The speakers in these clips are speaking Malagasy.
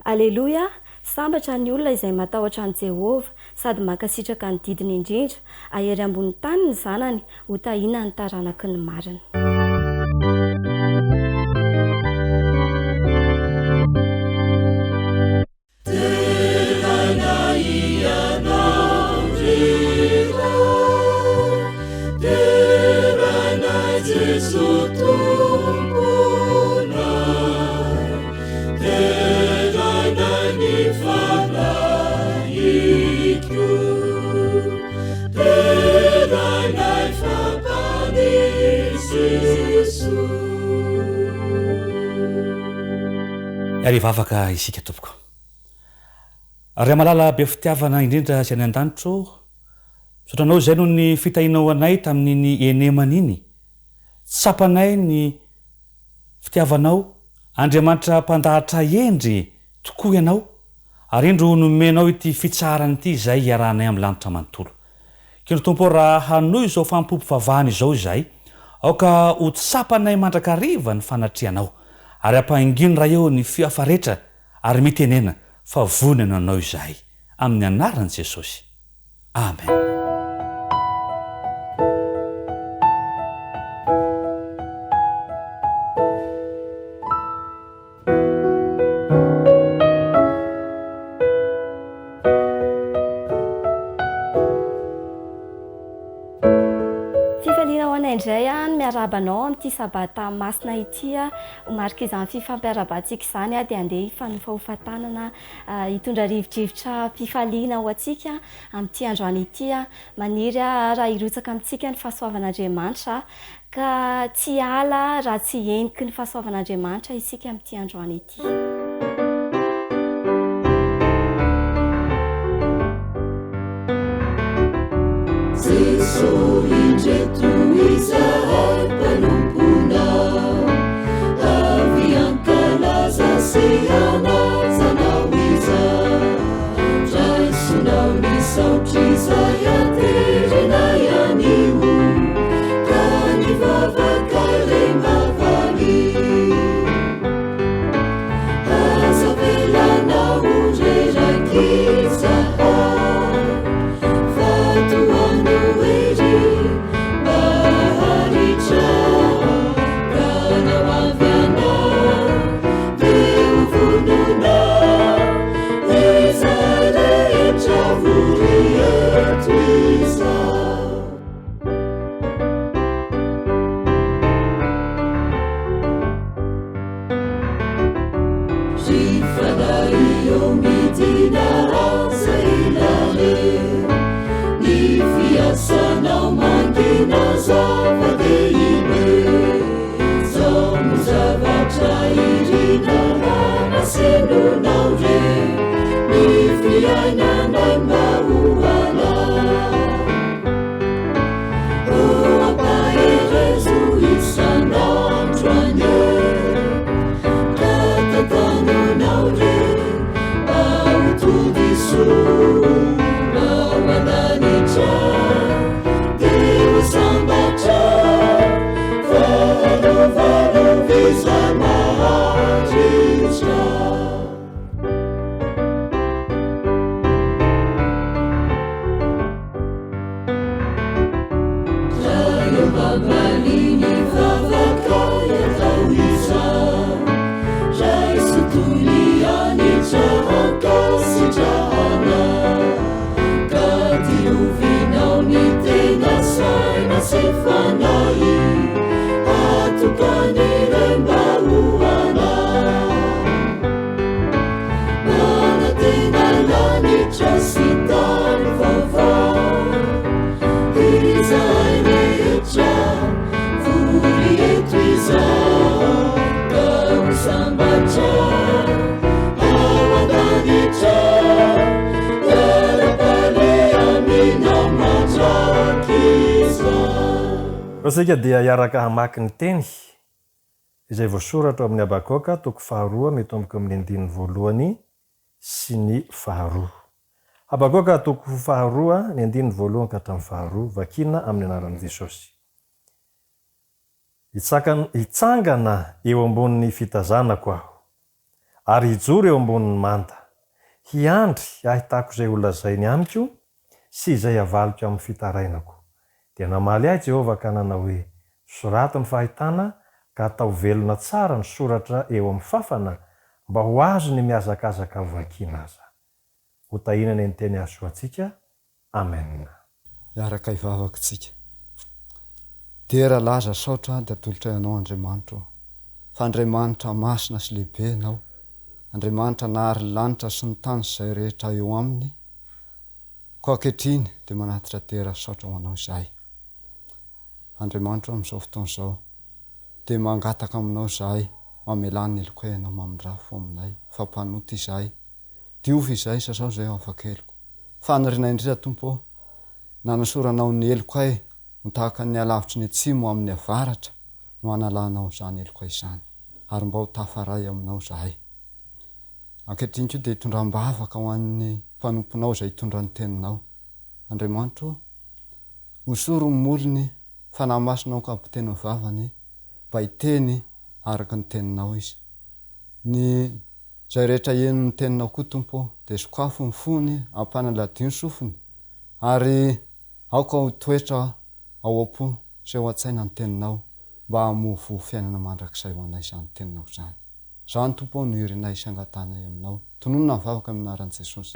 aleloia sambatra ny olona izay matahotra an' Jehova sady makasitraka ny didiny indrindra ahery ambony tany ny zanany ho tahina ny taranaky ny marina. Rehefa afaka isika tompoko raha malala be fitiavana indrindra sy any an-danitro sotranao izay noho ny fitahinao anay tamin'iny enemana iny tsapanay ny fitiavanao Andriamanitra mpandahatra endry tokoa ianao ary indro nomenao ity fitsarana ity izay iarahanay amin'ny lanitra manontolo kino tompo raha hanoy izao fampompivavahana izao izay aoka ho tsapanay mandrakariva ny fanatrianao ary ampaingino raha eo ny fiafa rehetra ary mitenena fa vonana anao izahay amin'ny anaran'i Jesosy. Amen. Indray miarabanao amin'ity sabata masina ity marika izany fifampiarabantsika izany dia andeha hifanofahofantanana hitondra rivodrivotra mpifaliana ho antsika amin'ity androany ity maniry raha hirotsaka amintsika ny fahasoavan'Andriamanitra ka tsy ala raha tsy eniky ny fahasoavan'Andriamanitra isika amin'ity androany ity. Izahay panompona avy ankalaza seana zanao iza raisonao ny saotry izay aterina ianio ka ny vavaka ilay mavaly aza velanao reraky izahay fatoano ery Sika dia iaraka hamaky ny teny izay voasoratra amin'ny Habakoka toko 2 mitomboka amin'ny 1 sy ny 2. Habakoka toko 2 ny 1 ka hatramin'ny 2 vakina amin'ny anaran'i Jesosy. Hitsangana eo ambonin'ny fitazanako aho ary hijoro eo ambonin'ny manta hiandry ahitako izay olazay ny amiko sy izay avaliko amin'ny fitarainako dia namaly ahy Jehova ka nanao hoe sorato ny fahitana ka atao velona tsara ny soratra eo amin'ny fafana mba ho azo ny miazakazaka vakiana aza ho tahinana ny teny azo antsika amen. Iaraka ivavaka tsika dera laza saotra dia atolotra ianao Andriamanitra fa Andriamanitra masina sy lehibe ianao, Andriamanitra nahary lanitra sy ny tany izay rehetra eo aminy ko ankehitriny dia manatitra dera saotra ho anao izay. Andriamanitra amin'izao fotoana izao dia mangataka aminao izahay mamelany eloko ianao mamindrafo aminay fampanoty izahay diovy izahay sasao izay afaka eloko fanirina indrindra tompo nanasoranao ny eloko ay ho tahaka ny alavitry ny atsimo amin'ny avaratra no analanao izany eloko izany ary mba ho tafaray aminao izahay. Ankehitriny koa dia hitondram-bavaka ho an'ny mpanomponao izay hitondra ny teninao. Andriamanitra hosoro ny molony fanamasinao kapiteny vavany mba hiteny araka ny teninao izy. Ny izay rehetra eno ny teninao koa tompo dia sokafo ny fony ampanaladio ny sofiny ary aoka ho toetra ao am-po sy ao an-tsaina ny teninao mba hamovo fiainana mandrakizay ho anay izany teninao izany. Izany tompo no irinay isangatanay aminao. Tononona ny vavaka amin'ny anaran'i Jesosy.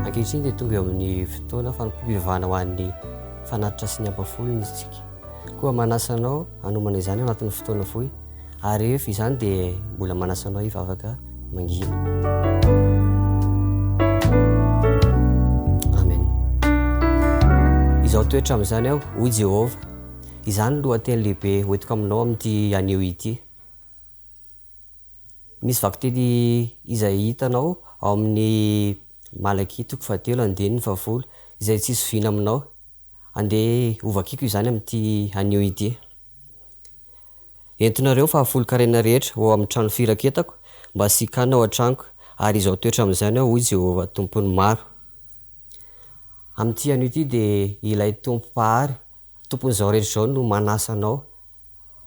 Ankehitriny dia tonga eo amin'ny fotoana fanompompivavahana ho an'ny fanatitra sy ny ampafolony izy tsika. Koa manasanao hanomana izany anatin'ny fotoana fohy ary rehefa izany dia mbola manasanao hivavaka mangina. Amen. Izaho toetra amin'izany aho, hoy Jehova, izany lohateny lehibe hoentiko aminao amin'ity anio ity. Misy vakiteny izay hitanao ao amin'ny Malaki 3:10 izay tsisy vina aminao. Andeha hovakiko izany amin'ity anio ity. Entinareo fahafolo-karena rehetra ho amin'ny trano firaketako mba sikana ao an-tranoko ary izao toetra amin'izany aho, hoy Jehova tompony maro. Amin'ity anio ity dia ilay tompo-pahary tompon'izao rehetra izao no manasa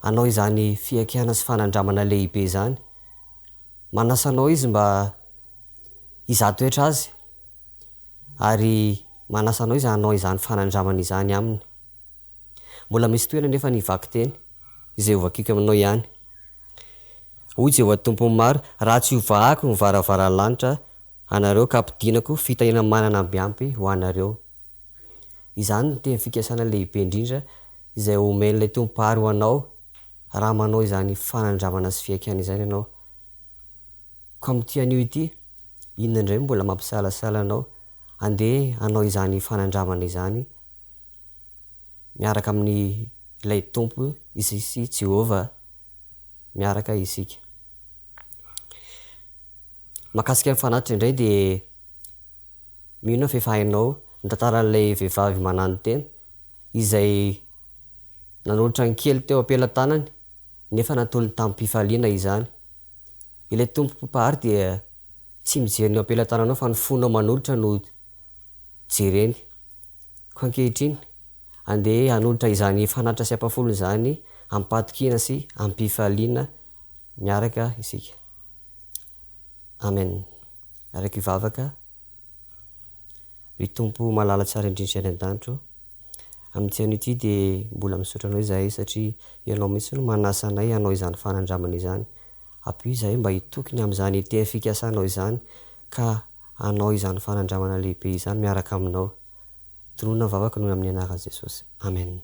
anao izany fiakiana sy fanandramana lehibe izany. Manasa anao izy mba hizatoetra azy ary manasa anao izy hanao izany fanandramana izany aminy. Mbola misy toerana nefa ny vakiteny izay hovakiko aminao ihany. Hoy Jehova tompony maro, raha tsy hovahako ny varavaranlanitra anareo ka ampidinako fitahiana manana mbiampy ho anareo. Izany no teny fikasana lehibe indrindra izay omen'ilay tompo-pahary ho anao raha manao izany fanandramana sy fiakiana izany ianao. Ka amin'ity anio ity, inona indray mbola mampisalasala anao andeha hanao izany fanandramana izany miaraka amin'ny ilay tompo izy sy Jehova miaraka isika. Mahakasika amin'ny fanatitra indray dia mino fa efa hainao ny tantaran'ilay vehivavy manano tena izay nanolotra ny kely teo ampelantanany nefa natolony tamin'ny mpifaliana izany. Ilay tompo-pahary dia tsy mijery ny ampelantananao fa ny fonao manolotra no jereny. Ko ankehitriny andeha hanolotra izany fanatitra sy ampafolony izany ampatokina sy ampifaliana miaraka isika. amen. Araka ivavaka ry tompo malala tsara indrindra any an-danitro amin'ity ity dia mbola misaotra anao izahay satria ianao mihitsy no manasa anay anao izany fanandramana izany. Ampio izahay mba hitokony amin'izany te fikasanao izany ka anao izany fanandramana lehibe izany miaraka aminao. Tonona vavaka noho amin'ny anaran'i Jesosy. Amen.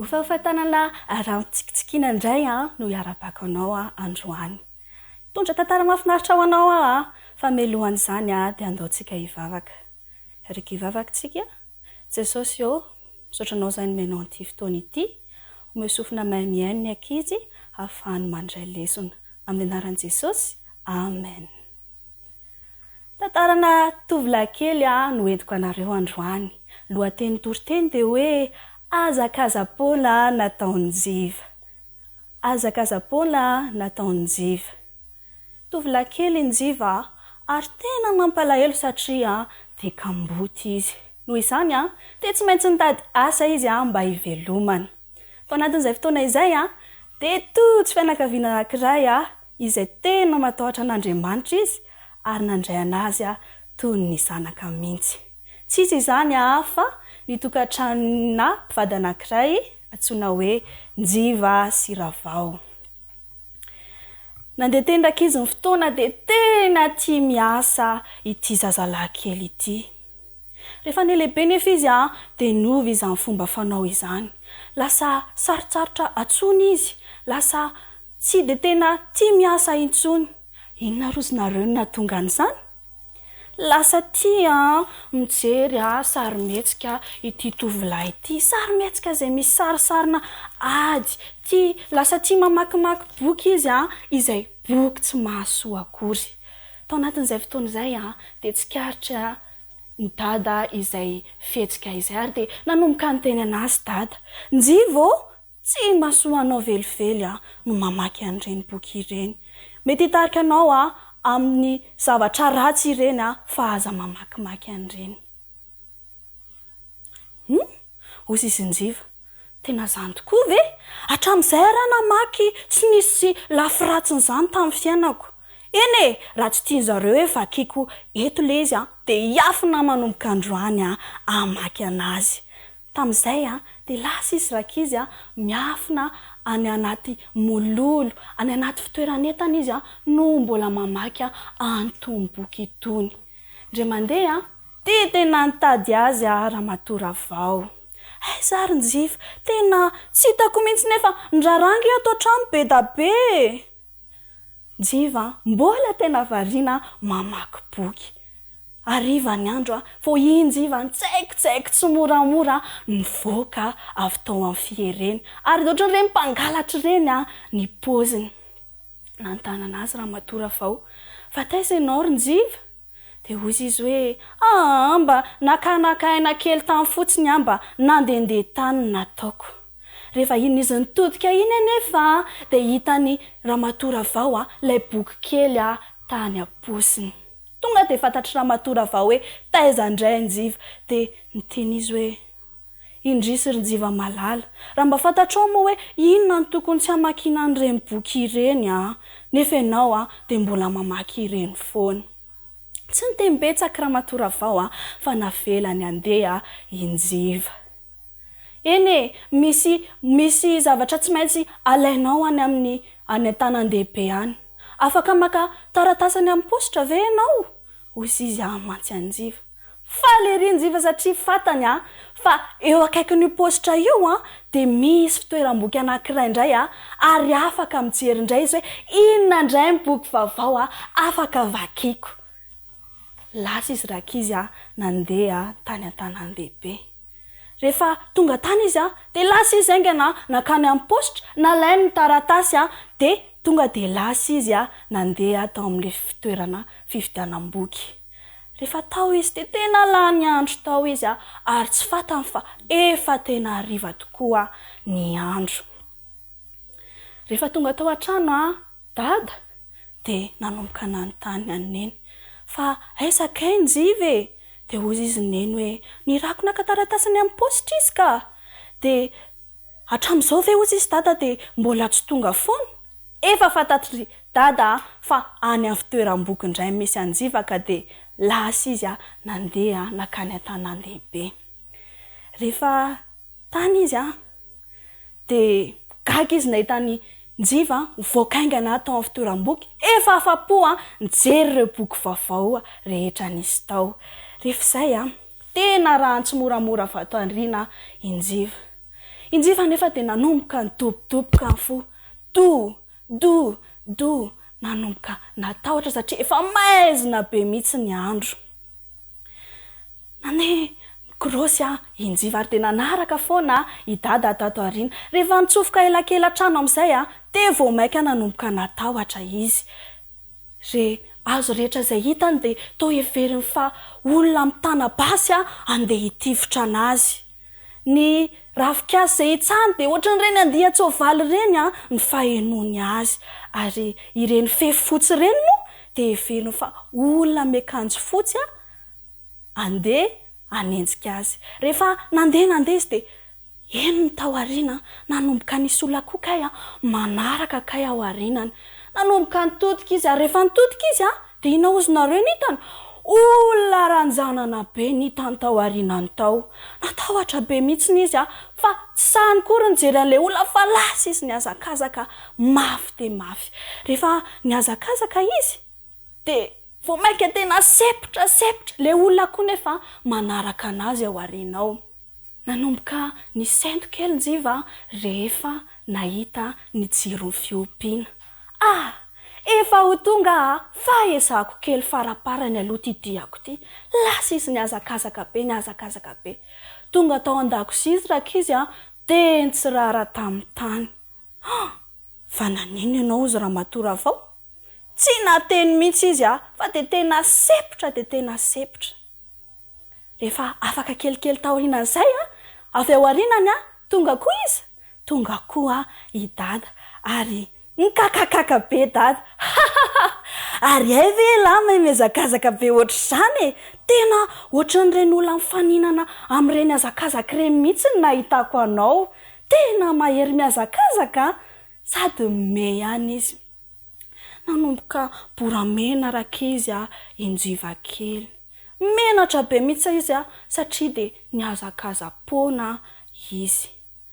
Fahafantanana raha tsikitsikiana indray no hiara-bako anao androany. Tondra tantara mahafinaritra ho anao fa melohany izany dia andaontsika hivavaka. Rika hivavaka tsika. Jesosy misaotra anao izany menao an'ity fotoana ity. Omeo sofina miaino ny ankizy ahafahany mandray lesona. Amin'ny anaran'i Jesosy. Amen. Tantarana tovolahy kely no entiko anareo androany. Lohateny toriteny dia hoe azakaza-poana nataony jiva. Azakaza-poana nataony jiva. Tovolahy kely ny jiva ary tena mampalahelo satria dia kamboty izy. Noho izany dia tsy maintsy nitady asa izy mba hivelomana. Tao anatin'izay fotoana izay dia tojo fianakaviana anankiray izay tena matahotra an'Andriamanitra izy ary nandray anazy toy ny zanaka mihitsy. Tsy izy izany fa ny tokantrano mpivady anankiray atsona hoe Njiva sy Ravao. Nandeha teny ndraiky izy ny fotoana dia tena tia miasa ity zazalahy kely ity. Rehefa nelehibe nefa izy dia novy izy amin'ny fomba fanao izany. Lasa sarotsarotra atsony izy, lasa tsy dia tena tia miasa intsony. Inona rozinareo nahatonga an'izany? Lasa tia mijery sarimihetsika ity tovolahy ity, sarimihetsika izay misy sarisarina ady. Lasa tia mamakimaky boky izy izay boky tsy mahasoa akory. Tao anatin'izay fotoana izay dia tsikaritra ny dada izay fihetsika izay ary dia nanomboka niteny anazy dada. Njiva tsy mahasoa anao velively no mamaky an'ireny boky ireny. Mety hitarika anao amin'ny zavatra ratsy ireny fa aza mamakimaky an'ireny. Hozy izy Njiva, tena zany tokoa ve? Hatramin'izay raha namaky tsy nisy lafiratsiny tamin'ny fiainako. Eny raha tsy tian'zareo hoe vakiako eto le izy dia hiafina manomboka androany amaky anazy. Tamin'izay dia lasa izy rakizy miafina any anaty mololo, any anaty fitoeranentana izy no mbola mamaky an'itony boky itony. Ndre mandeha dia tena nitady azy Ramatoa Ravao. Zary Njiva, tena tsy hitako mihitsy nefa ndrarangy ato an-trano be da be. Njiva mbola tena variana mamaky boky. Ariva ny andro vao i Njiva nitsaikitsaika tsy moramora nivoaka avy tao amin'ny fiereny. Ary ohatran'ireny mpangalatra ireny ny paoziny. Nanontany anazy Ramatoa Ravao, fa taiza ianao ry Njiva? Dia hozy izy hoe mba nakanakaina kely tany fotsiny mba nandehandeha tany nataoko. Rehefa iny izy nitodika iny anefa dia hitany Ramatoa Ravao ilay boky kely tany am-posiny. Tonga dia fantatry Ramatoa Ravao hoe taiza indray Njiva, dia niteny izy hoe indrisy ry Njiva malala, raha mba fantatrao moa hoe inona no tokony tsy hamakiana an'ireny boky ireny nefa ianao dia mbola mamaky ireny foana. Tsy niteny-betsaka Ramatoa Ravao fa navelany andeha i Njiva. Eny misy zavatra tsy maintsy alainao any amin'ny any an-tanan-dehibe any. Afaka maka taratasany amin'ny positra ve ianao? Hozy izy mantsy Njiva. Faly ery Njiva satria fantany fa eo akaikin'io positra io dia misy fitoeram-boky anankiray indray ary afaka mijery indray izy hoe inona indray ny boky vaovao afaka vakiako. Lasa izy rakizy nandeha tany an-tanan-dehibe. Rehefa tonga tany izy dia lasa izy aingana nakany amin'ny positra, nalainy ny taratasy dia tonga dia lasa izy nandeha tao amin'ilay fitoerana fividianan-boky. Rehefa tao izy dia tena lany andro tao izy ary tsy fantany fa efa tena hariva tokoa ny andro. Rehefa tonga tao an-trano dada dia nanomboka nanontany ny neny, fa aisakay Njiva e? Dia hozy izy neny hoe nirako naka taratasany amin'ny positra izy ka. Dia hatramin'izao ve hozy izy dada dia mbola tsy tonga foana? Efa fantatry dada fa any amin'ny fitoeram-boky indray misy Njiva ka dia lasa izy nandeha nakany an-tanan-dehibe. Rehefa tany izy dia gaga izy nahitany Njiva voakaingana tao amin'ny fitoeram-boky, efa afa-po nijery ireo boky vaovao rehetra nisy tao. Rehefa izay tena raha tsy moramora vato-ariana i Njiva. I Njiva nefa dia nanomboka nidobodoboka ny fo. Do nanomboka natahotra satria efa maizina be mihitsy ny andro. Nane grosy i Njiva ary dia nanaraka foana i dada tato ariana. Rehefa nitsofoka elankela trano amin'izay dia vao maika nanomboka natahotra izy. Azo rehetra izay hitany dia toa heveriny fa olona mitana basy andeha hitifitra anazy. Ny ravinkazo izay hitsany dia ohatran'ireny andian-tsoavaly ireny ny fahenoany azy. Ary ireny fefy fotsy ireny moa dia heveriny fa olona miakanjo fotsy andeha hanenjika azy. Rehefa nandeha izy dia eny ny tao ariana nanomboka nisy olona koa kay manaraka kay ao arinany. Nanomboka nitodika izy ary rehefa nitodika izy dia inona ozy nareo nitany? olona ranjanana be ny tantao arinany tao. Natahotra be mihitsiny izy fa tsy sahany kory nijery an'ilay olona fa lasa izy niazakazaka mafy de mafy. Rehefa niazakazaka izy de vao mainka tena sepotra le olona koa nefa manaraka anazy ao arinao. Nanomboka ny sento kely njiva rehefa nahita ny jiro fiompiana. Efa ho tonga fa ezahako kely faraparany aloha ty diako ty. Lasa izy niazakazaka be. Tonga tao an-dakozia izy rakizy teny tsy rara tamin'ny tany. Fa nanino ianao izy raha matora vao? Tsy nateny mihitsy izy fa de tena sepotra. Rehefa afaka kelikely taorinan'izay avy ao arinany tonga koa izy. Tonga koa i dada ary nikakakaka be dada. Ary ay ve lama miazakazaka be ohatr'izany tena ohatran'ireny olona mifaninana amin'ireny azakazaka ireny mihitsy ny nahitako anao. Tena mahery miazakazaka sady me ihany izy. Nanomboka boramena rakizy injiva kely. Menatra be mihitsy izy satria de niazakazam-pona izy.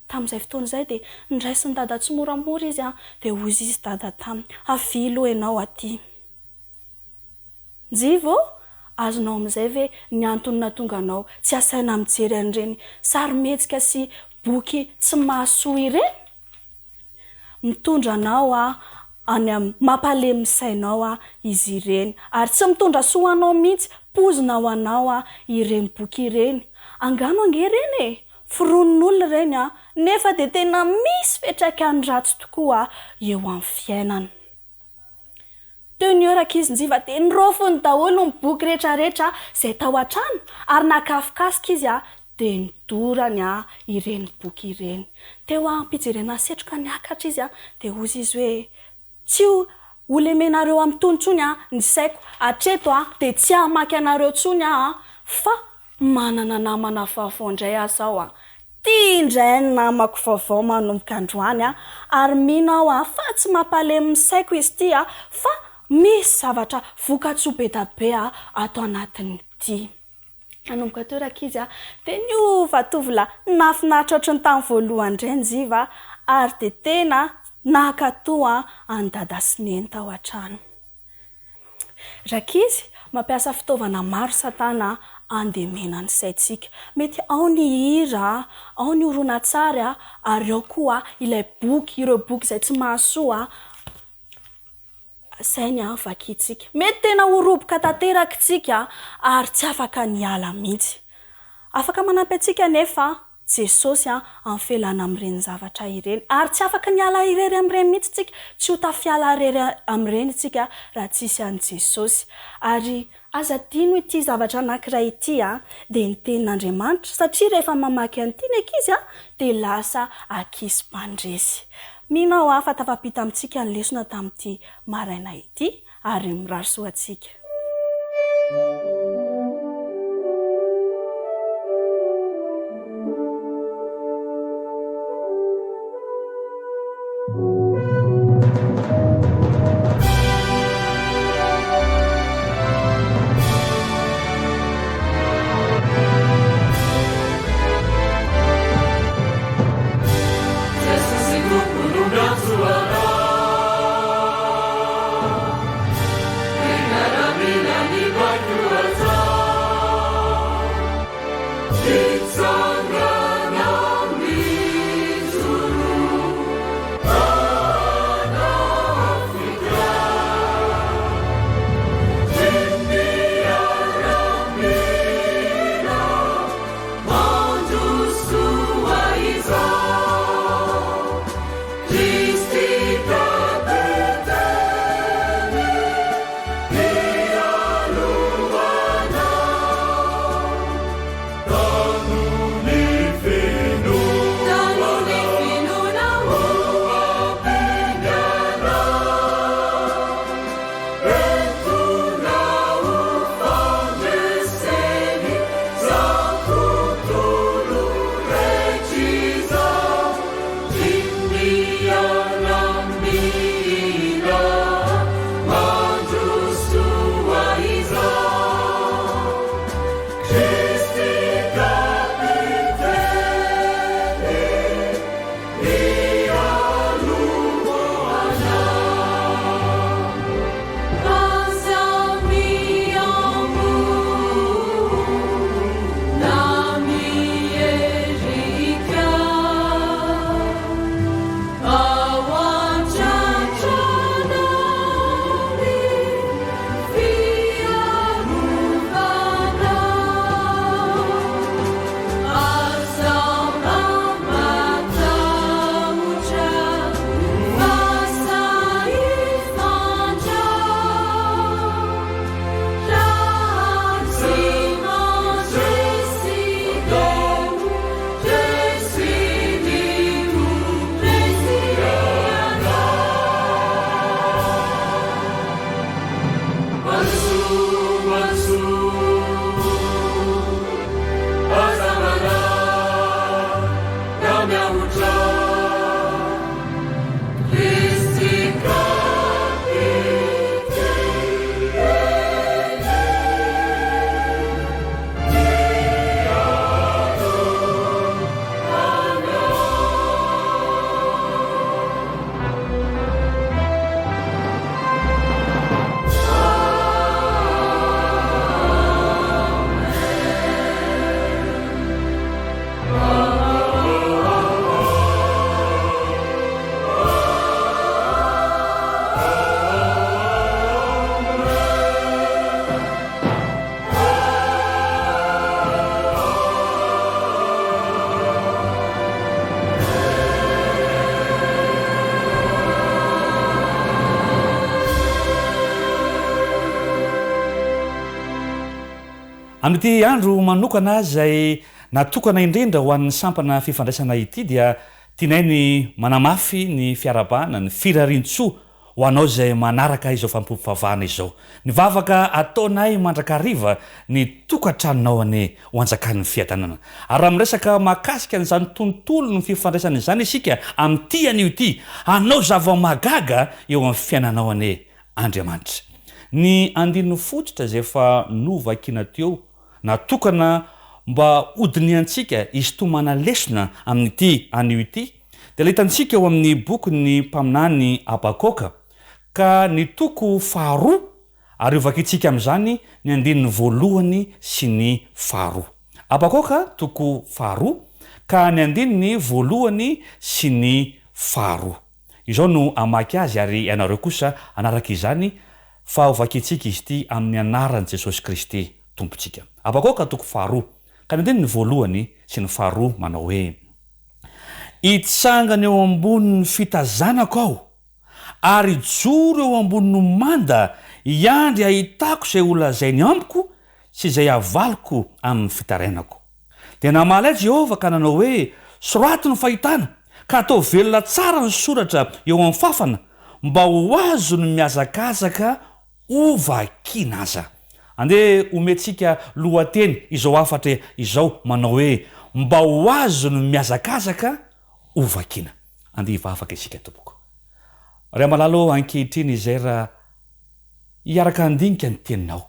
Tamin'izay fotoana izay de niraisin'ny dada tsy moramora izy de hozy izy dada taminy avilo ianao aty. Njivo azonao amin'izay ve ny antony nahatonga anao tsy asaina mijery an'ireny sarimihetsika sy boky tsy mahasoa ireny? Mitondra anao any mampalemy sainao izy ireny ary tsy mitondra soanao mihitsy pozina ho anao ireny boky ireny. Angano ange ireny fironin'olona ireny nefa de tena misy fiantraikany ratsy tokoa eo amin'ny fiainana. Teny rakizy njiva de nirofony daholo ny boky rehetrarehetra izay tao an-trano ary nakafokasika izy de nidorany ireny boky ireny. Teo ampijerena setroka niakatra izy de hozy izy hoe tsy ho lemenareo amin'ny tonontsony ny saiko atreto de tsy hamaky anareo tsony fa manana namana vaovao indray aho tia indray ny namako vaovao manomboka androany ary mino fa tsy mampalemy ny saiko izy ty fa misy zavatra vokatsoa be da be ato anatiny ity. Nanomboka teo rakizy de niova tovolahy nafinaritra ohatry ny tamin'ny voalohany indray njiva ary de tena nakatoa any dada sy neny tao an-trano. Rakizy mampiasa fitaovana maro satana andemena ny saitsika. Mety ao ny hira, ao ny horonan-tsary ary ao koa ilay boky, ireo boky izay tsy mahasoa sainy vakitsika. Mety tena horoboka tanteraka tsika ary tsy afaka niala mihitsy. Afaka manampy atsika nefa Jesosy amin'ny felana amin'ireny zavatra ireny ary tsy afaka niala irery amin'ireny mihitsy tsika, tsy ho tafiala irery amin'ireny tsika raha tsisy an'i Jesosy. Ary aza dino ity zavatra anankiray ity de ny tenin'Andriamanitra satria rehefa mamaky an'ity ny ankizy de lasa ankizy mpandresy. Minao fa tafapita amintsika ny lesona tamin'ity maraina ity ary mirary soa atsika. Mina ni bakiwa Amin'ity andro manokana zay natokana indrindra ho an'ny sampana fifandraisana ity dia tianay ny manamafy ny fiarabana ny firarintsoa ho anao zay manaraka izao fampofavahana izao. Ny vavaka ataonay mandrakariva ny tokantranonao ane ho anjakan'ny fiadanana. Ary raha miresaka mahakasika n'izany tontolo ny fifandraisana izany isika amin'ity an'io ity, anao zava-magaga eo amin'ny fiainanao ane Andriamanitra. Ny andininy fototra zay efa novakina teo natokana mba hodiniantsika izy to mana lesona amin'ity an'io ity dia lehitantsika eo amin'ny bokyny mpaminany Abakoka ka ny toko 2 ary ovakitsika amin'izany ny andininy voalohany sy ny 2. Abakoka toko 2 ka ny andininy voalohany sy ny 2. Izao no amaky azy ary ianareo kosa anaraka izany fa ovakitsika izy ity amin'ny anaran'i Jesosy Kristy tompontsika. Abakoka toko 2 ka ny andininy voalohany sy ny 2 manao hoe: itsangana eo ambonin'ny fitazanako aho ary joro eo ambonin'ny manda iandry ahitako izay olazainy amiko sy izay avaliko amin'ny fitarainako. Dia namaly Jehova ka nanao hoe: sorato ny fahitana ka atao velona tsara ny soratra eo amin'ny fafana mba ho azo ny miazakazaka ovakina aza. Andeha omentsika lohateny izao afatra izao manao hoe mba ho azo ny miazakazaka ovakina. Andeha hivavaka isika tompoko. Ray amalalo ankehitriny izay raha hiaraka andinika ny teninao.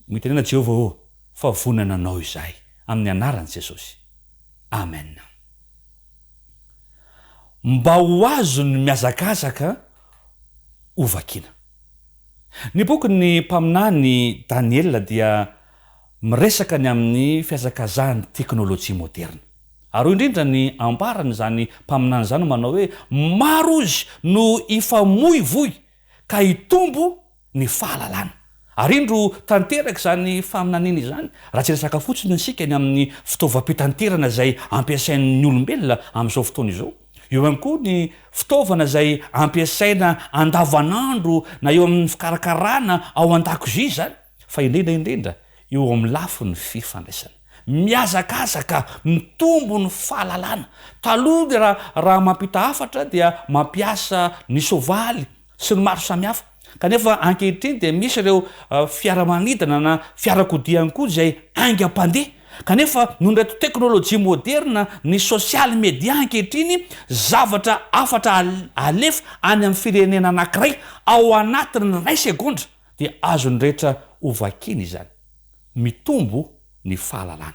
Mitenena Jehova fa vonana anao izay amin'ny anaran'i Jesosy. Amen. Mba ho azo ny miazakazaka ovakina. Ny bokyny mpaminany Daniela dia miresaka ny amin'ny fiazakazahan'ny teknôlôjia moderna. Ary indrindra ny ambarany zany mpaminany zany manao hoe maro izy no ifamoivoy ka hitombo ny fahalalana. Ary indro tanteraka zany faminaniny zany raha tsy resaka fotsiny isika ny amin'ny fitaovam-pitanterana zay ampiasain'ny olombelona amin'izao fotoana izao. Eo ihany koa ny fitaovana zay ampiasaina andavanandro na eo amin'ny fikarakarana ao an-dakozia zany, fa indrindra eo amin'ny lafin'ny fifandraisana. Miazakazaka mitombo ny fahalalana. Taloha dia raha mampita hafatra dia mampiasa ny sovaly sy ny maro samihafa. Kanefa ankehitriny dia misy ireo fiaramanidina na fiarakodiany koa izay aingam-pandeha. Kanefa noho ny reto teknôlôjia moderna ny social media ankehitriny zavatra afatra alefa any amin'ny firenena anankiray ao anatin'ny 1 segondra dia azony rehetra ovakina izany. Mitombo ny fahalalana.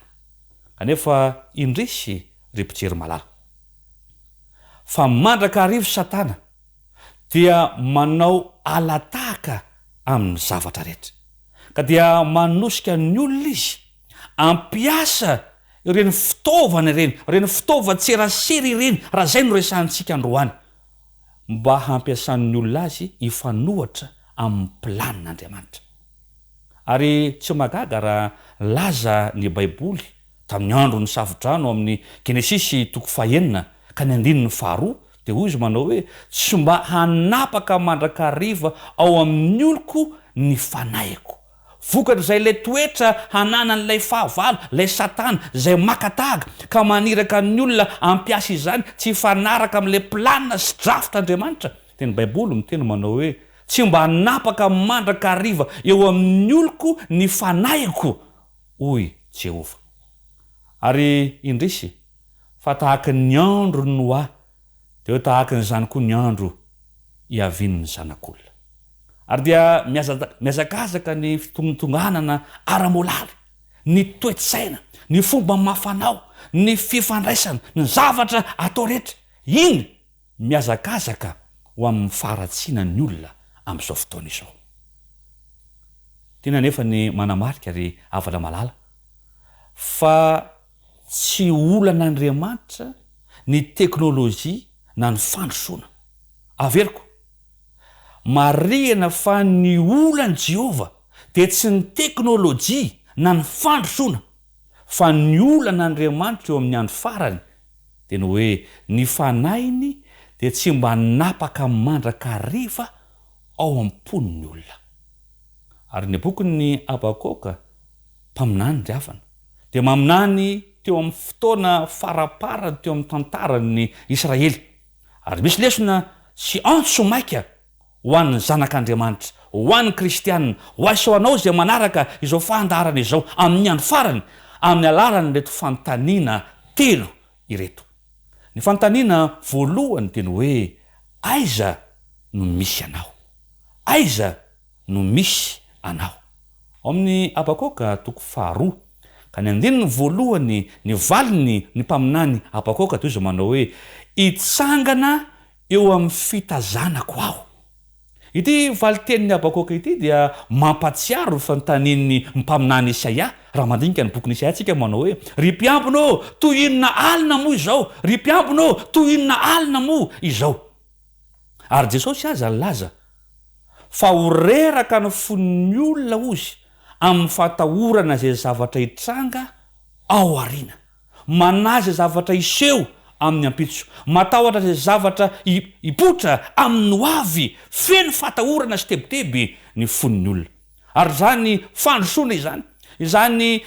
Kanefa indrisy ry-pijery malala. Fa mandraka arivo Satana dia manao alatahaka amin'ny zavatra rehetra. Ka dia manosika ny olona izy ampiasa ireny fitaovana ireny fitaovan-tserasera ireny raha zay no resantsika androany mba hampiasan'ny olona azy ifanohatra amin'ny planin'Andriamanitra. Ary tsy magaga raha laza ny Baiboly tamin'ny andro ny safodrano amin'ny Genesisy toko 9 ka ny andininy 2 dia hoy izy manao hoe tsy mba hanapaka mandrakariva ao amin'ny oloko ny fanaiko. Vokatra izay ilay toetra hananan'ilay fahavalo, ilay Satana izay makataga ka maniraka ny olona ampiasa izany tsy fanaraka amin'ilay planina sy drafitr'Andriamanitra. Dia ny Baiboly miteny manao hoe tsy mba hanapaka mandrakariva eo amin'ny oloko ny fanaiko, hoy Jehova. Ary indrisy fa tahaka ny andro ny Noa dia tahaka n'izany koa ny andro hiavian'ny zanak'olona. Ary dia miazakazaka ny fitontonganana ara-molaly, ny toe-tsaina, ny fomba mafanao, ny fifandraisana, ny zavatra atao rehetra. Iny miazakazaka ho amin'ny faharatsiana ny olona amin'izao fotoana izao. Tena nefa ny manamarika ry havana malala fa tsy olan'Andriamanitra ny teknôlôjia na ny fandrosoana. Averiko, marihana fa ny olan'i Jehova dia tsy ny teknôlôjia na ny fandrosoana fa ny olan'Andriamanitra eo amin'ny andro farany dia ny hoe ny fanainy dia tsy mba napaka mandrakariva ao am-pon'ny olona. Ary ny bokyny Abakoka mpaminany ry havana dia maminany teo amin'ny fotoana faraparany teo amin'ny tantarany Israely ary misy lesona sy antso maika ho an'ny zanak'Andriamanitra, ho an'ny kristianina, ho aso anao izay manaraka izao fandarana izao amin'ny andro farany amin'ny alarany reto fanontaniana telo ireto. Ny fanontaniana voalohany dia ny hoe aiza no misy anao? Aiza no misy anao? Amin'ny Abakoka toko 2 ka ny andininy voalohany ny valiny ny mpaminany Abakoka toy izao manao hoe itsangana eo amin'ny fitazanako aho. Ity valitenin'ny Abakoka ity dia mampatsiaro ny fanontanian'ny mpaminany Isaia. Raha mandinika ny bokin'ny Isaia tsika manao hoe ry mpiambinao toy inona alina moa izao, ry mpiambinao toy inona alina moa izao. Ary Jesosy aza laza fa ho reraka ny fon'ny olona ozy amin'ny fatahorana izay zavatra hitranga ao aoriana, manaza zavatra iseho amin'ny ampitso, matahotra izay zavatra hipotra amin'ny hoavy, feno fatahorana sy tebiteby ny fon'ny olona. Ary zany fandrosoana izany, izany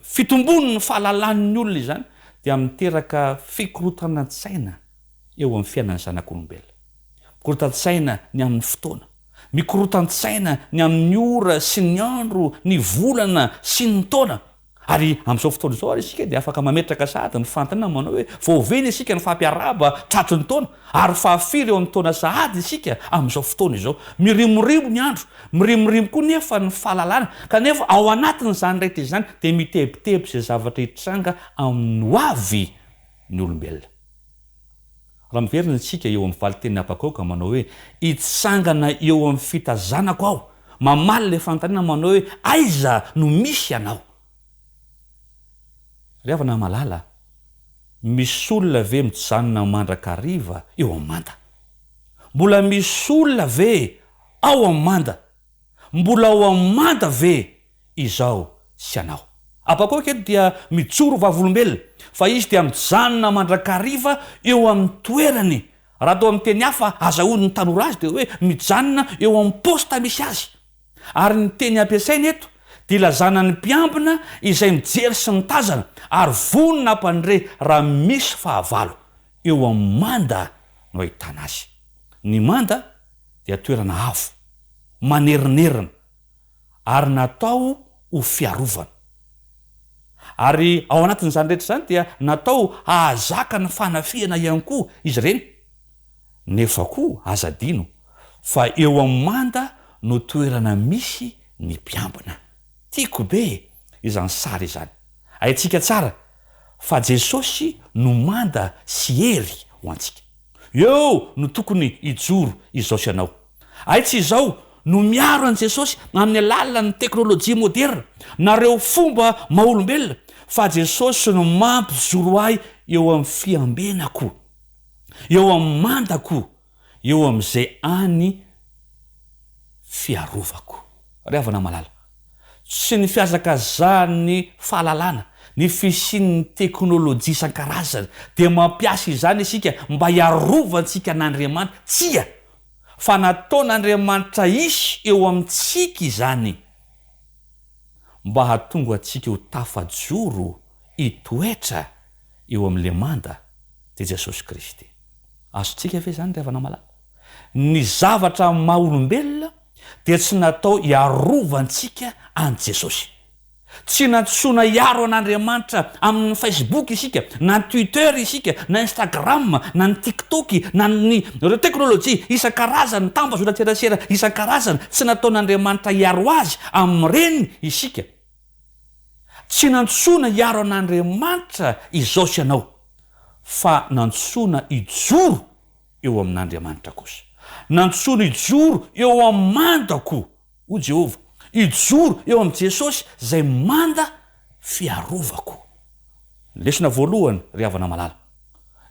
fitombony ny fahalalan'ny olona izany dia miteraka fikorotanan-tsaina eo amin'ny fiainan'ny zanak'olombelona. Mikorotan-tsaina ny amin'ny fotoana, mikorotan-tsaina ny amin'ny ora sy ny andro, ny volana sy ny taona. Ary amin'izao fotoana izao ary isika dia afaka mametraka sahady ny fantana manao hoe vaoveny isika ny fampiaraba tratry ny taona ary fahafiry eo amin'ny taona sahady isika amin'izao fotoana izao. Mirimorimo ny andro, mirimorimo koa nefa ny fahalalana, kanefa ao anatin'izany rehetra izany dia mitebiteby izay zavatra hitranga amin'ny hoavy ny olombelona. Raha miverina isika eo amin'ny valitenin'ny Abakoka manao hoe itsangana eo amin'ny fitazanako aho, mamaly ilay fanontaniana manao hoe aiza no misy anao? Ry havana malala, misy olona ve mijanona mandrakariva eo amin'ny manda? Mbola misy olona ve ao amin'ny manda? Mbola ao amin'ny manda ve izao sy anao? Abakoka eto dia mijoro vavolombelona fa izy dia mijanona mandrakariva eo amin'ny toerany. Raha atao amin'ny teny hafa azahoany ny tanora azy dia hoe mijanona eo amin'ny posta misy azy. Ary ny teny ampiasainy eto dia ilazana ny mpiambina izay mijery sy mitazana ary vonona ampandre raha misy fahavalo eo amin'ny manda no ahitana azy. Ny manda dia toerana avo, manerinerina ary natao ho fiarovana. Ary ao anatin'izany rehetra izany dia natao ahazaka ny fanafiana ihany koa izy ireny. Nefa koa azadino fa eo amin'ny manda no toerana misy ny mpiambina. Tiako be izany sary izany. Haitsika tsara fa Jesosy no manda sy hery ho antsika. Eo no tokony hijoro izao sy anao. Haitsy izao no miaro an Jesosy amin'ny alalan'ny teknôlôjia moderna nareo fomba maha-olombelona, fa Jesosy no mampijoro ahy eo amin'ny fiambenako, eo amin'ny mandako, eo amin'izay any fiarovako. Ry havana malala, tsy ny fiazakazany fahalalana, ny fisian'ny teknôlôjia isan-karazany dia mampiasa izany isika mba hiarovantsika an'Andriamanitra. Tsia, fa nataon'Andriamanitra isy eo amintsika izany mba hahatonga antsika ho tafajoro hitoetra eo amin'le manda dia Jesosy Kristy. Azontsika ve zany ry havana malala? Ny zavatra maha-olombelona dia tsy natao hiarovantsika an Jesosy. Tsy natsoina hiaro an'Andriamanitra amin'ny Facebook isika, na ny Twitter isika, na Instagram, na ny TikTok, na ny teknôlôjia isan-karazany, tambazona-tserasera isan-karazany. Tsy nataon'Andriamanitra hiaro azy amin'ireny isika. Tsy nantsoina hiaro an'Andriamanitra izao sy anao, fa nantsoina hijoro eo amin'Andriamanitra kosa. Nantsoina hijoro eo amin'ny mandako, o Jehova. Hijoro eo amin'ny Jesosy zay manda fiarovako. Lesona voalohany ry havana malala,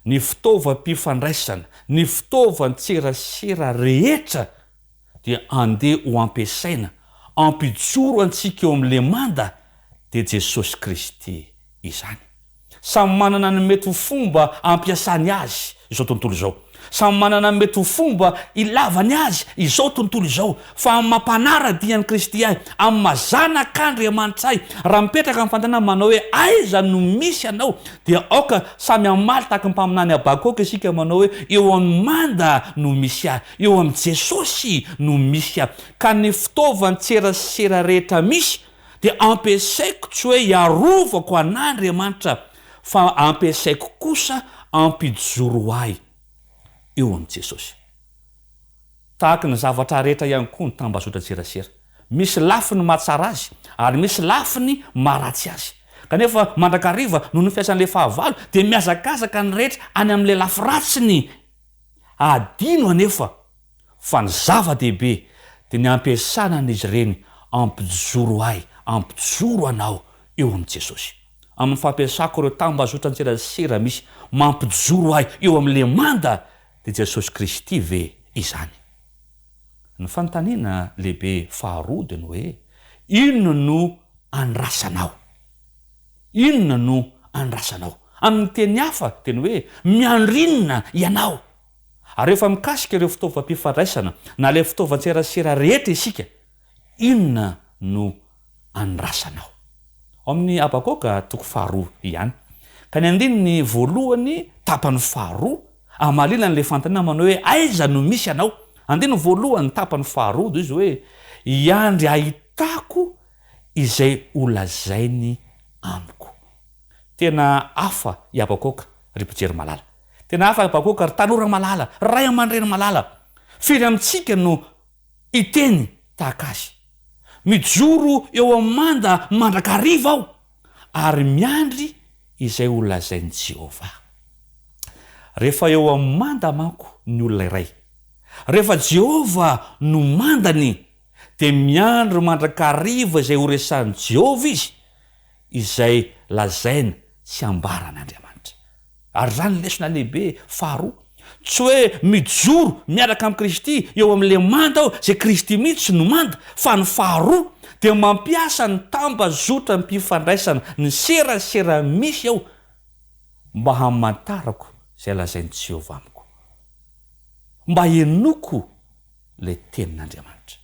ny fitaovam-pifandraisana, ny fitaovan-tserasera rehetra dia andeha ho ampiasaina ampijoro antsika eo amin'le manda dia Jesosy Kristy izany. Samy manana ny mety ho fomba ampiasany azy izao tontolo izao. samy manana mety ho fomba ilavany azy izao tontolo izao fa mampanara-dian'ny Kristy ahy amin'ny mazanaka Andriamanitra ahy raha mipetraka amin'ny fantanana manao hoe aiza no misy anao dia aoka samy amaly tahaka ny mpaminany Abakoka isika manao hoe eo amin'ny manda no misy ahy eo amin'ny Jesosy no misy ahy ka ny fitaovany tserasera rehetra misy dia ampiasaiko tsy hoe iarovako an'Andriamanitra fa ampiasaiko kosa ampijoro ahy eo amin'ny Jesosy. Tahaka ny zavatra rehetra ihany koa ny tambazotra tserasera. Misy lafiny mahatsara azy ary misy lafiny maharatsy azy. Kanefa mandrakariva noho ny fiasan'ilay fahavalo dia miazakazaka ny rehetra any amin'ilay lafiratsiny adino anefa fa ny zava-dehibe dia ny ampiasana an'izy ireny ampijoro ahy ampijoro anao eo amin'ny Jesosy. Amin'ny fampiasako ireo tambazotra tserasera misy mampijoro ahy eo amin'ilay manda dia Jesosy Kristy ve izany. Ny fanontaniana lehibe faharoa dia ny hoe inona no andrasanao? Inona no andrasanao? Amin'ny teny hafa dia ny hoe miandrinona ianao. Ary rehefa mikasika ireo fitaovam-pifandraisana na ilay fitaovan-tserasera rehetra isika, inona no andrasanao? Amin'ny Abakoka toko faharoa ihany. Ka ny andininy voalohany tapany faharoa amalinan'ilay fanontaniana manao hoe aiza no misy anao? Andininy voalohany tapany faharoa dia izy hoe iandry ahitako izay olazainy amiko. Tena hafa i Abakoka ry mpijery malala. Tena hafa i Abakoka ry tanora malala, ray aman-dreny malala. Firy amintsika no iteny tahaka azy. Mijoro eo amin'ny manda mandrakariva aho ary miandry izay olazainy Jehova. Rehefa eo amin'ny manda manko ny olona iray, rehefa Jehova no mandany dia miandry mandrakariva izay ho resan'i Jehova izy izay lazaina sy ambaran'Andriamanitra. Ary zany lesona lehibe faharoa. Tsy hoe mijoro miaraka amin'ny Kristy eo amin'ilay manda aho izay Kristy mihitsy no manda fa ny faharoa dia mampiasa ny tambazotra ny mpifandraisana ny serasera misy aho mba hamantarako izay lazainy Jehova amiko, mba henoko ilay tenin'Andriamanitra,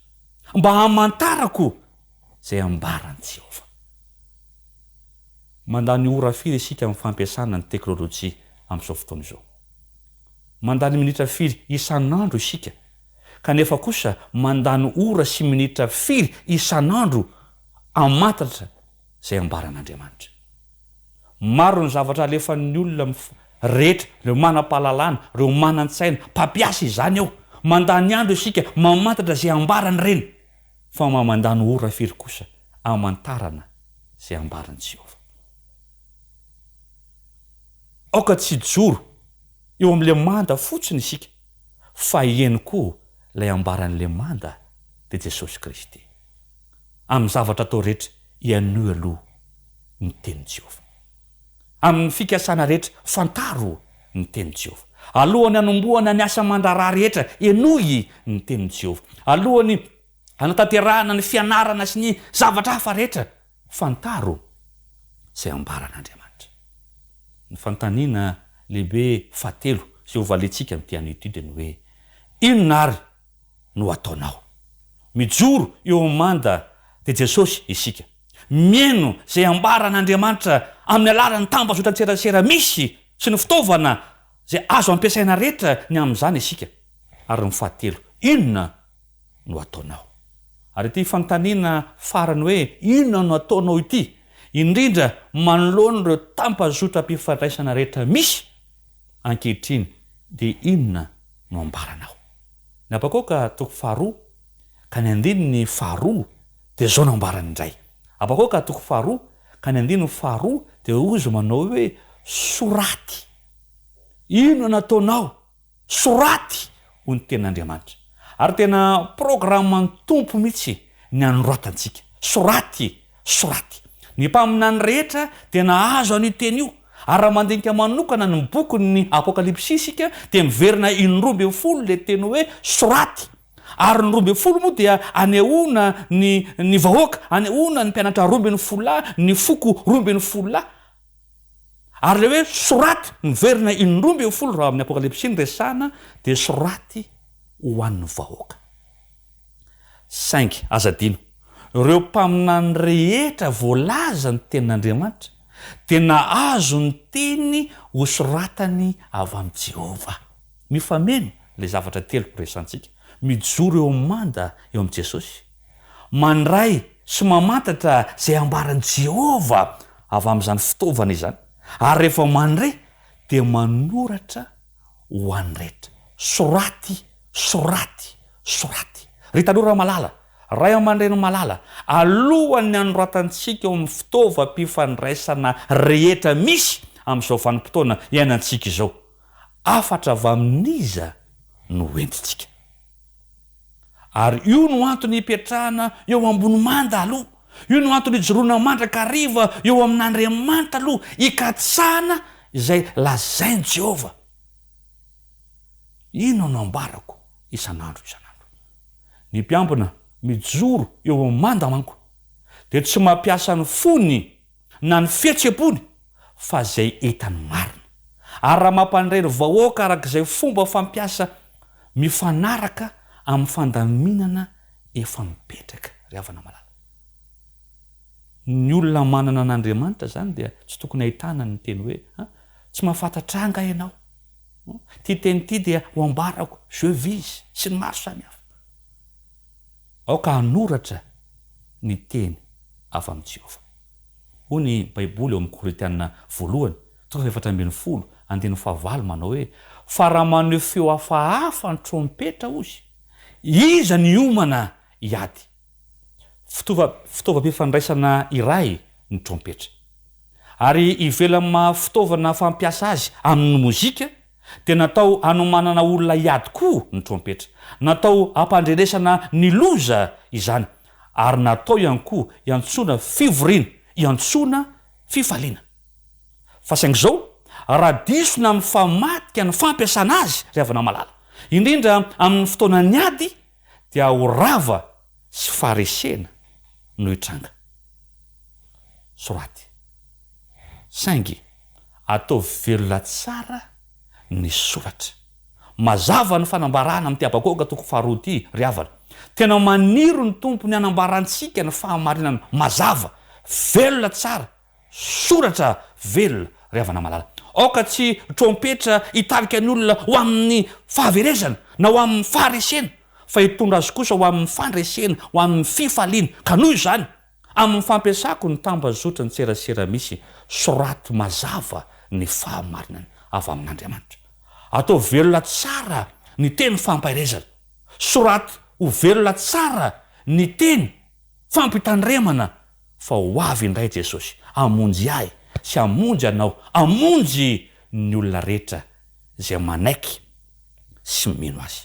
mba hamantarako izay ambarany Jehova. Mandany ora firy isika amin'ny fampiasana ny teknôlôjia amin'izao fotoana izao? Mandany minitra firy isan'andro isika? Kanefa kosa mandany ora sy minitra firy isan'andro amantatra izay ambaran'Andriamanitra? Maro ny zavatra alefan'ny olona rehetra, ireo manam-pahalalana, ireo manan-tsaina, mpampiasa izany ao. Mandany andro isika mamantatra izay ambarany ireny, fa mandany ora firy kosa amantarana izay ambarany Jehova. Aoka tsy joro eo amin'ilay manda fotsiny isika, fa iheny koa ilay ambaran'ilay manda dia Jesosy Kristy. Amin'ny zavatra atao rehetra ianoy aloha ny tenin'i Jehova. Amin'ny fikasana rehetra fantaro ny tenin'i Jehova. Alohany anombohana ny asa mandrarà rehetra enoy ny tenin'i Jehova. Alohany anatanterahana ny fianarana sy ny zavatra hafa rehetra fantaro izay ambaran'Andriamanitra. Ny fanontaniana lehibe fahatelo izay ho valentsika amin'ity an'ity dia ny hoe inona ary no ataonao? Mijoro eo amin'ny manda dia Jesosy isika. Mieno izay ambaran'Andriamanitra amin'ny alalan'ny tambazotra tserasera misy sy ny fitaovana izay azo ampiasaina rehetra ny amin'izany isika. Ary ny fahatelo, inona no ataonao? Ary ity fanontaniana farany hoe inona no ataonao ity, indrindra manoloana ireo tampazotra mpifandraisana rehetra misy ankehitriny dia inona no ambaranao? Ny Abakoka toko faharoa ka ny andininy faharoa dia zao no ambarany indray. Abakoka toko faharoa ka ny andininy faharoa dia ozy manao hoe soraty. Inona nataonao? Soraty ho ny tenin'Andriamanitra. Ary tena programan'ny tompo mihitsy ny anoratantsika. Soraty, soraty. Ny mpaminany rehetra dia nahazo an'io teny io. Ary raha mandinika manokana ny bokin'ny Apokalipsy isika dia miverina 12 ilay teny hoe soraty. Ary ny 12 moa dia anehoana ny vahoaka, anehoana ny mpianatra 12 ny foko 12. ary le hoe soraty miverina indromby eo folo raha amin'ny apokalipsy ny resana dia soraty ho an'ny vahoaka. Saingy azadino ireo mpaminany rehetra voalaza ny tenin'Andriamanitra dia nahazo ny teny ho soratany avy amin'ny Jehova. Mifameno le zavatra telo resantsika. Mijoro eo manda eo amin'i Jesosy, mandray sy mamantatra izay ambaran'i Jehova avy amin'izany fitaovana izany, ary rehefa mandray dia manoratra ho an'ny rehetra. Soraty, soraty, soraty. Ry tanora malala, ray aman-dreny malala, alohan'ny anoratantsika eo amin'ny fitaovam-pifandraisana rehetra misy amin'izao vanim-potoana iainantsika izao, afatra avy amin'iza no entitsika. Ary io no antony hipetrahana eo ambony manda aloha, io no antony hijoroana mandrakariva eo amin'Andriamanitra aloha, hikatsahana izay lazainy Jehova. Ino no ambarako isan'andro isan'andro. Ny mpiambina mijoro eo amin'ny manda manko dia tsy mampiasa ny fony na ny fietsepony fa izay hitany marina. Ary raha mampandray ny vahoaka arak'izay fomba fampiasa mifanaraka amin'ny fandaminana efa mipetraka. Ry havana malala, ny olona manana an'Andriamanitra zany dia tsy tokony ahitana ny teny hoe tsy mahafantatra anga ianao, ty teny ty dia ho ambarako, je vise sy ny maro samihafa. Aoka hanoratra ny teny avy amin'ny Jehova. Hoy ny Baiboly eo amin'ny Korintiana 1:7-9 manao hoe fa raha maneho feo hafahafa ny trompetra ozy, iza ny omana hiady. Fitaovam-pifandraisana iray ny trompetra, ary ivelan'ny maha fitaovana fampiasa azy amin'ny mozika dia natao hanomanana olona hiady koa ny trompetra, natao hampandrenesana ny loza izany, ary natao ihany koa iantsoana fivoriana, iantsoana fifaliana. Fa saingy izao, raha diso na amin'ny famatika ny fampiasana azy, ry havana malala, indrindra amin'ny fotoana ny ady, dia ho rava sy farisena no hitranga. Soraty. Saingy atao velona tsara ny soratra. Mazava ny fanambarana amin'ny Abakoka 4:10, ry havana. Tena maniry ny tompo ny anambarantsika ny fahamarinana mazava, velona tsara, soratra velona, ry havana malala. Aoka tsy trompetra hitarika ny olona ho amin'ny fahaverezana na ho amin'ny faharesena, fa hitondra azy kosa ho amin'ny fandresena, ho amin'ny fifaliana. Ka noho izany, amin'ny fampiasako ny tambazotra ny serasera misy, soraty mazava ny fahamarinana avy amin'Andriamanitra. Atao velona tsara ny teny fampairezana, soraty ho velona tsara ny teny fampitandremana, fa ho avy indray Jesosy hamonjy ahy sy hamonjy anao, hamonjy ny olona rehetra izay manaiky sy mino azy.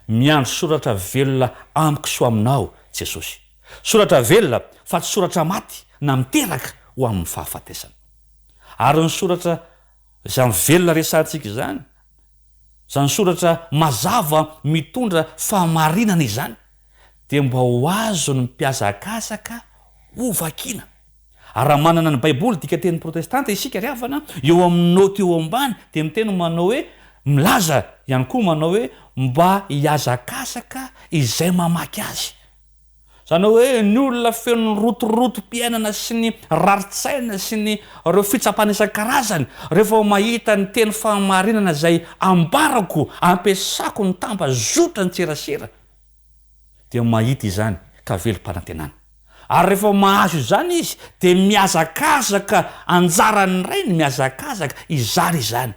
Miandro soratra velona amiko sy ho aminao Jesosy. Soratra velona fa tsy soratra maty na miteraka ho amin'ny fahafatesana. Ary ny soratra izay velona resantsika izany, izany soratra mazava mitondra fahamarinana izany, dia mba ho azo ny mpiazakazaka ho vakiana. Ary raha manana ny Baiboly dika teny protestanta isika ry havana, eo amin'ny noty eo ambany dia miteny manao hoe, milaza ihany koa manao hoe mba hiazakazaka izay mamaky azy. Zany hoe ny olona feno rotorotom-piainana sy ny raritsaina sy ny reo fitsapana isan-karazany, rehefa mahita ny teny fahamarinana izay ambarako, ampiasako ny tambazotra ny tserasera, dia mahita izany ka velom-panantenana. Ary rehefa mahazo izany izy dia miazakazaka anjarany ray ny miazakazaka izany izany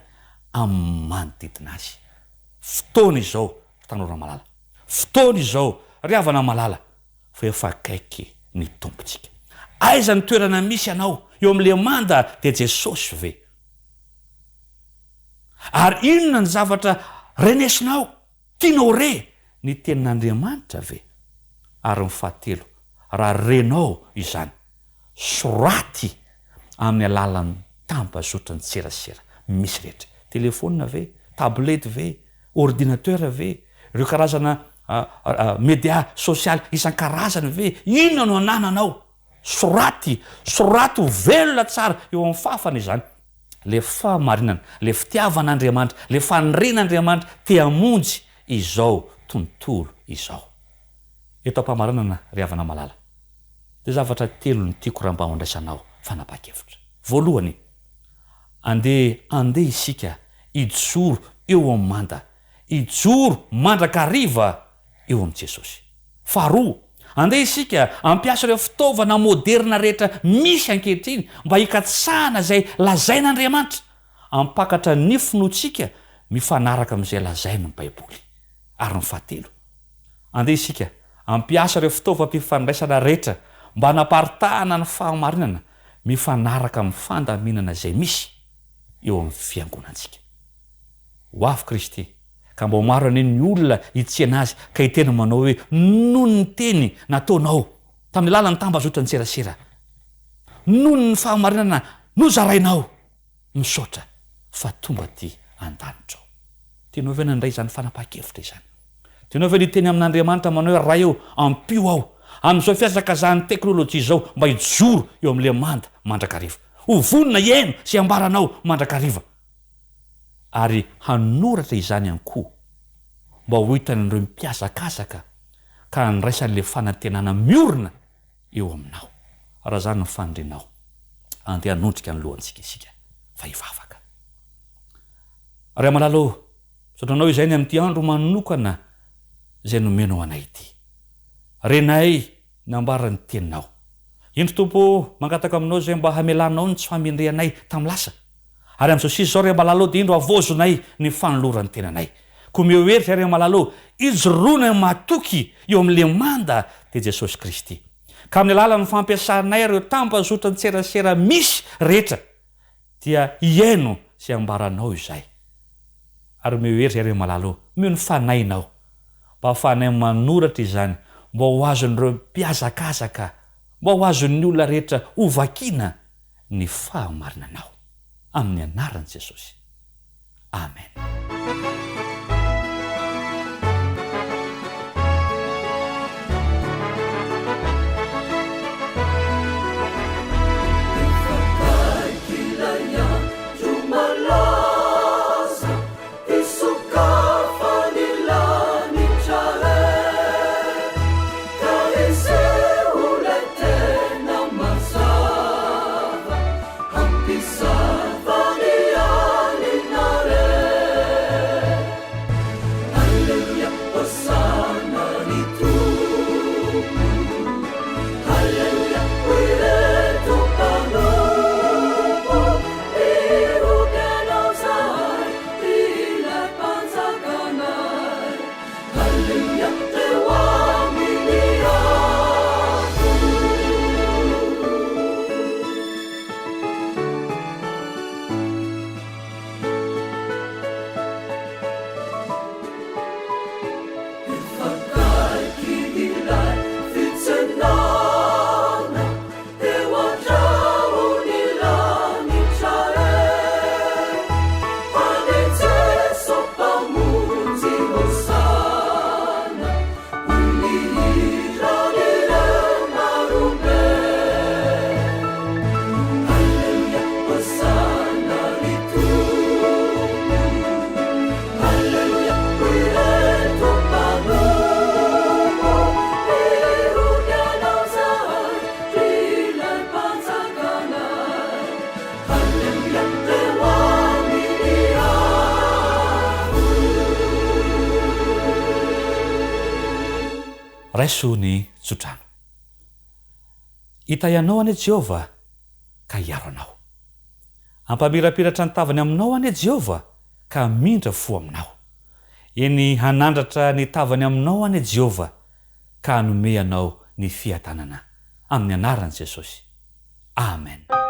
amin'ny manodidina azy. Fotoana izao, tanora malala, fotoana izao, ry havana malala, fa efa akaiky ny tompontsika. Aiza ny toerana misy ianao eo amin'le manda dia Jesosy ve? Ary inona ny zavatra renesinao, tianao re ny tenin'Andriamanitra ve? Ary ny fahatelo, raha renao izany, soraty amin'ny alalan'ny tambazotra ny serasera misy rehetra. Telefona ve, tablety ve, ordinateur ve, ireo karazana média social isan-karazany ve, inona no anananao? Soraty, soraty ho velona tsara eo amin'ny fafana izany. le fahamarinana, le fitiavan'Andriamanitra, le fanoren'Andriamanitra teamonjy izao tontolo izao. Eto ampamarinana ry havana malala. Dia zavatra telo ny tiako raha mba ao andraisanao fanapa-kevitra. Voalohany, andeha isika ijoro eo amin'ny manda, ijoro mandrakariva eo amin'i Jesosy. Faharoa, andeha isika ampiasa ireo fitaovana moderna rehetra misy ankehitriny mba hikatsahana izay lazain'Andriamanitra, ampakatra ny finoantsika mifanaraka amin'izay lazainy ny Baiboly. Ary ny fahatelo, andeha isika ampiasa ireo fitaovam-pifandraisana rehetra mba hanaparitahana ny fahamarinana mifanaraka amin'ny fandaminana izay misy eo amin'ny fiangonantsika. Ho avy Kristy, ka mba maro ane ny olona hitsihana azy ka hitena manao hoe noho ny teny nataonao tamin'ny lalany tambazotra ny serasera, noho ny fahamarinana nozarainao, misaotra fa tonga ty an-danitra ao. Tianao ve nandray izany fanapa-kevitra izany? Tianao ve niteny amin'Andriamanitra manao hoe raha eo ampio aho amin'izao fiasakazahany teknôlôjia izao mba hijoro eo amin'le manda mandrakariva, ho vonina ihaino sy ambaranao mandrakariva, ary hanoratra izany ihany koa mba ho hitany ireo mpiazakazaka ka handraisan'le fanantenana miorina eo aminao. Raha zany ny fanondrinao, andeha hanondrika ny lohantsika isika fa hivavaka. Ray amalalo, sotranao izay ny amin'ity andro manokana izay nomenao anay ity. Renay nambarany teninao. Indro Tompo mangataka aminao izay mba hamelanao ny tsy famindreanay tamin'ny lasa. Ary amin'izao sisa izao ray amalalo dia indro avozonay ny fanoloran'ny tenanay. Koa miohery ray amalalo, ijoroana matoky eo amin'le manda dia Jesosy Kristy. Ka amin'ny alalan'ny fampiasanay ireo tambazotra ny serasera misy rehetra dia iaino sy ambaranao izay. Ary miohery ray amalalo, mio ny fanainao mba hafanay manoratra izany, mba ho azon'ireo mpiazakazaka, mba ho azon'ny olona rehetra ho vakiana ny fahamarinanao. Amin'ny anaran'i Jesosy. Amen. Raiso ny tsodrano. Hita ianao ane Jehova ka hiaro anao. Ampamirapiratra ny tavany aminao ane Jehova ka mindra fo aminao. Eny hanandratra ny tavany aminao ane Jehova ka hanome anao ny fiadanana. Amin'ny anaran'i Jesosy. Amen.